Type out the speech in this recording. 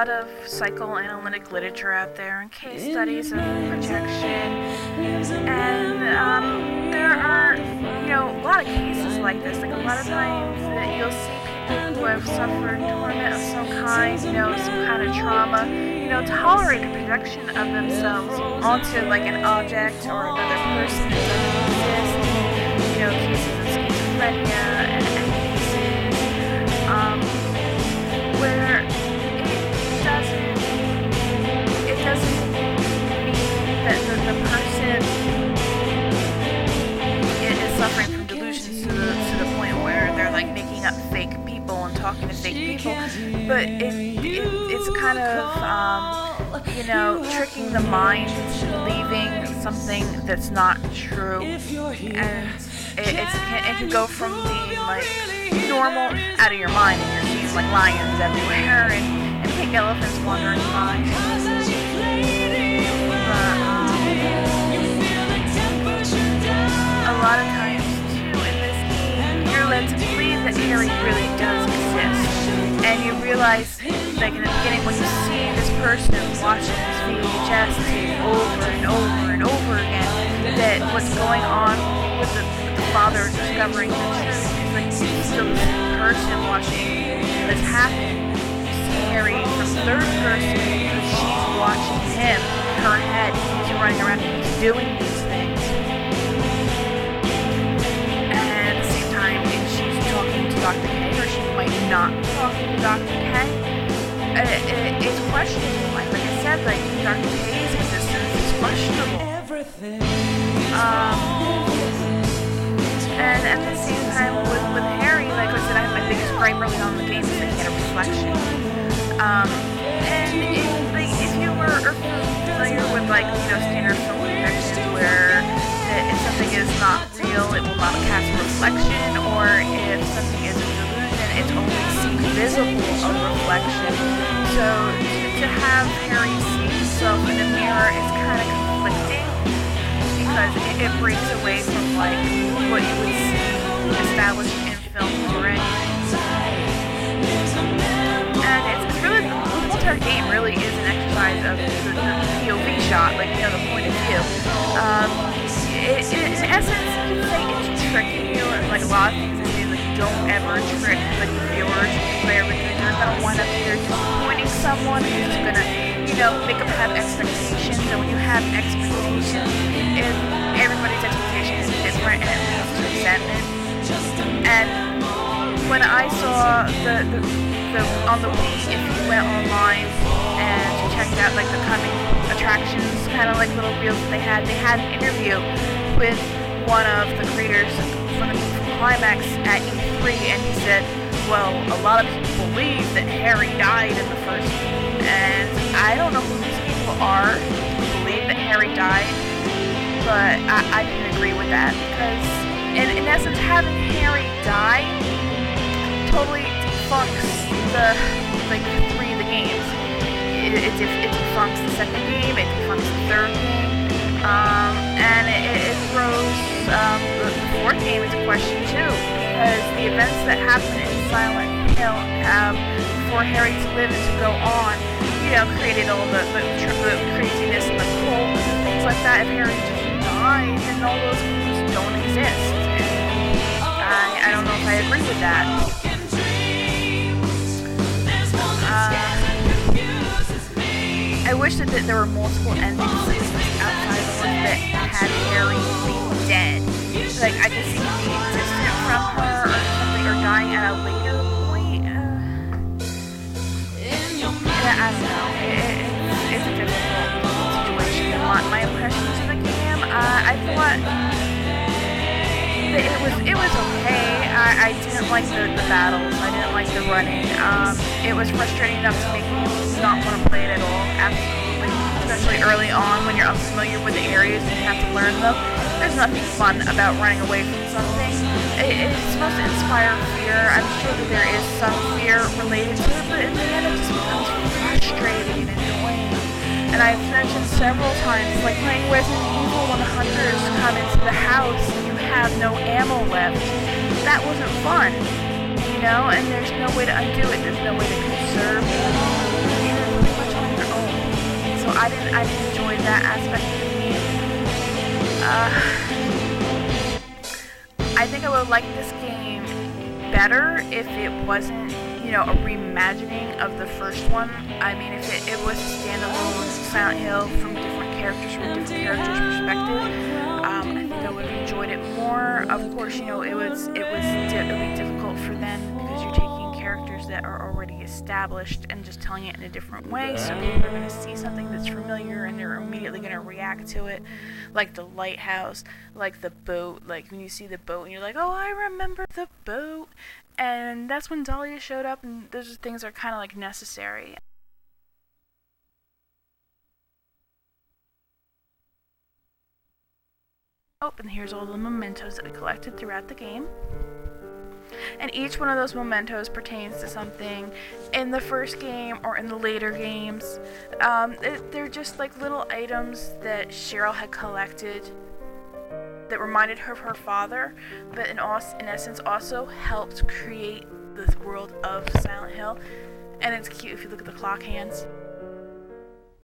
lot of psychoanalytic literature out there and case studies of projection, and there are, a lot of cases like this. Like a lot of times that you'll see people who have suffered torment of some kind, some kind of trauma, tolerate the projection of themselves onto like an object or another person that doesn't exist. Cases of schizophrenia and cases where it doesn't mean that the person is suffering from delusions to the point where they're like making up fake people and talking to fake people, but it's kind of tricking the mind into believing something that's not true, and it can go from being like normal out of your mind, and you're seeing like lions everywhere and pink elephants wandering by. A lot of times too in this game, you're led to believe that Harry really does exist, and you realize, like in the beginning, when you see this person watching this VHS tape over and over and over again, that what's going on with the father discovering the truth is like he's still the same person watching this happen. You see Harry from third person because she's watching him in her head. He's running around and he's doing these things. And at the same time, if she's talking to Dr. K, or she might not be talking to Dr. K, it's questionable. Like I said, like Dr. K's existence is questionable. And at the same time, with Harry, like I said, my biggest gripe early on in the game is that he had a reflection. And if you were familiar with standard film projections where if something is not real, it will not cast a reflection, or if something is a delusion, it's only seen visible a reflection. So to have Harry see himself in a mirror is kind of conflicting, because it breaks away from like what you would see established in film already. And it's really, the entire game really is an exercise of the POV shot, like the point of view. In essence, you could say it's tricking you, and like a lot of things they say, like don't ever trick the viewers, because you're gonna wind up either disappointing someone who's gonna make them have expectations, and when you have expectations, if everybody's expectation is different, and it leads to resentment. And when I saw the on the Wii, if you went online and you checked out like the coming attractions, kind of like little reels that they had an interview with one of the creators from Climax at E3, and he said, well, a lot of people believe that Harry died in the first game, and I don't know who these people are who believe that Harry died, but I can agree with that, because in essence, having Harry die totally defunks the three of the games. It defunks the second game, it defunks the third game, and it throws the fourth game into question too, because the events that happen in Silent Hill for Harry to live and to go on, created all the craziness and the cult and things like that. If Harry just died, then all those games don't exist. And I don't know if I agree with that. I wish that there were multiple endings outside of the one that had Harry being dead. Like, I could see him being distant from her or something, or dying at a later point. I don't know. It's a difficult situation. My impressions of the game, I thought that it was okay. I didn't like the battles. I didn't like the running. It was frustrating enough to make me not want to play it at all. Absolutely. Especially early on when you're unfamiliar with the areas and you have to learn them. There's nothing fun about running away from something. It's supposed to inspire fear. I'm sure that there is some fear related to it, but in the end it just becomes frustrating and annoying. And I've mentioned several times, like playing Resident Evil when the hunters come into the house and you have no ammo left. That wasn't fun, and there's no way to undo it. There's no way to conserve it. I didn't enjoy that aspect of the game. I think I would like this game better if it wasn't, a reimagining of the first one. I mean, if it was a standalone Silent Hill from different characters' perspective, I think I would have enjoyed it more. Of course, it would be difficult for them because you're taking characters that are already established and just telling it in a different way. So people are going to see something that's familiar and they're immediately going to react to it, like the lighthouse, like the boat. Like when you see the boat and you're like, oh, I remember the boat. And that's when Dahlia showed up, and those things are kind of like necessary. Oh, and here's all the mementos that we collected throughout the game. And each one of those mementos pertains to something in the first game or in the later games. They're just like little items that Cheryl had collected that reminded her of her father, but in essence also helped create the world of Silent Hill. And it's cute if you look at the clock hands.